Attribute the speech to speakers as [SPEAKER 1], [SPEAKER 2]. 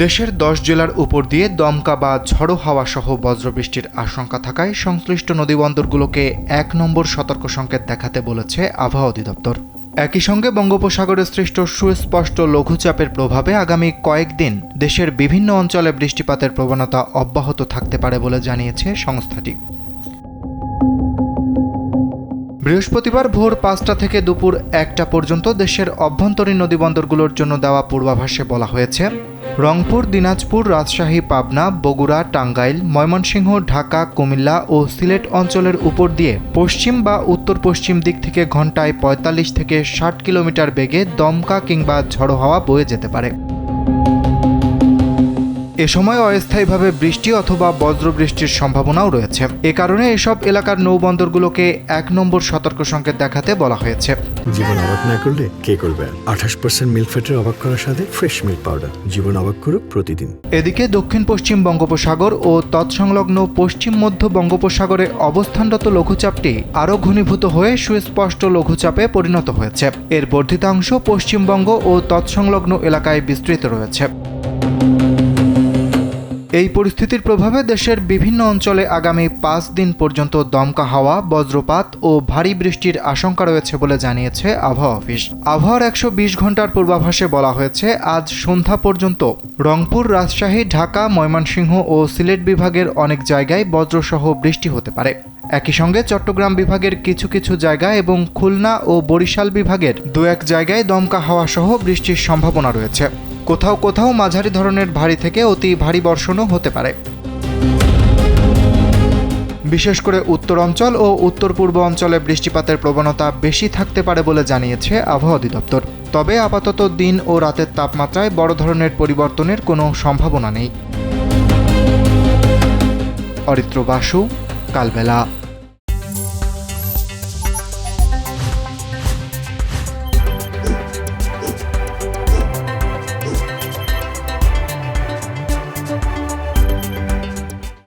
[SPEAKER 1] দেশের 10 জেলার উপর দিয়ে দমকা বা ঝড়ো হাওয়া সহ বজ্রবৃষ্টির আশঙ্কা থাকায় সংশ্লিষ্ট নদীবন্দরগুলোকে 1 নম্বর সতর্ক সংকেত দেখাতে বলেছে আবহাওয়া অধিদপ্তর। একই সঙ্গে বঙ্গোপসাগরে সৃষ্ট সুস্পষ্ট লঘুচাপের প্রভাবে আগামী কয়েকদিন দেশের বিভিন্ন অঞ্চলে বৃষ্টিপাতের প্রবণতা অব্যাহত থাকতে পারে বলে জানিয়েছে সংস্থাটি। বৃহস্পতিবার ভোর 5টা থেকে দুপুর 1টা পর্যন্ত দেশের অভ্যন্তরীণ নদীবন্দরগুলোর জন্য দেওয়া পূর্বাভাসে বলা হয়েছে, রংপুর, দিনাজপুর, রাজশাহী, পাবনা, বগুড়া, টাঙ্গাইল, ময়মনসিংহ, ঢাকা, কুমিল্লা ও সিলেট অঞ্চলের উপর দিয়ে পশ্চিম বা উত্তর পশ্চিম দিক থেকে ঘন্টায় 45 থেকে 60 কিলোমিটার বেগে দমকা কিংবা ঝড়ো হাওয়া বয়ে যেতে পারে। এ সময় অস্থায়ীভাবে বৃষ্টি অথবা বজ্রবৃষ্টির সম্ভাবনাও রয়েছে। এ কারণে এসব এলাকার নৌবন্দরগুলোকে 1 নম্বর সতর্ক সংকেত দেখাতে বলা হয়েছে।
[SPEAKER 2] জীবন অবাক না করলে কে করবে? 28% মিল্ক ফ্যাটের অবাক করার সাথে ফ্রেশ মিল্ক পাউডার। জীবন অবাক করুক প্রতিদিন।
[SPEAKER 1] এদিকে দক্ষিণ পশ্চিম বঙ্গোপসাগর ও তৎসংলগ্ন পশ্চিম মধ্য বঙ্গোপসাগরে অবস্থানরত লঘুচাপটি আরও ঘনীভূত হয়ে সুস্পষ্ট লঘুচাপে পরিণত হয়েছে। এর বর্ধিতাংশ পশ্চিমবঙ্গ ও তৎসংলগ্ন এলাকায় বিস্তৃত রয়েছে। এই পরিস্থিতির প্রভাবে দেশের বিভিন্ন অঞ্চলে আগামী 5 দিন পর্যন্ত দমকা হাওয়া, বজ্রপাত ও ভারী বৃষ্টির আশঙ্কা রয়েছে বলে জানিয়েছে আবহাওয়া অফিস। আবহাওয়ার 120 ঘন্টার পূর্বাভাসে বলা হয়েছে, আজ সন্ধ্যা পর্যন্ত রংপুর, রাজশাহী, ঢাকা, ময়মনসিংহ ও সিলেট বিভাগের অনেক জায়গায় বজ্রসহ বৃষ্টি হতে পারে। একই সঙ্গে চট্টগ্রাম বিভাগের কিছু কিছু জায়গা এবং খুলনা ও বরিশাল বিভাগের 2-1 জায়গায় দমকা হাওয়া সহ বৃষ্টির সম্ভাবনা রয়েছে। কোথাও কোথাও মাঝারি ধরনের ভারী থেকে অতি ভারী বর্ষণও হতে পারে। বিশেষ করে উত্তর অঞ্চল ও উত্তর পূর্ব অঞ্চলে বৃষ্টিপাতের প্রবণতা বেশি থাকতে পারে বলে জানিয়েছে আবহাওয়া অধিদপ্তর। তবে আপাতত দিন ও রাতের তাপমাত্রায় বড় ধরনের পরিবর্তনের কোনো সম্ভাবনা নেই। অরিত্র বাসু, কালবেলা।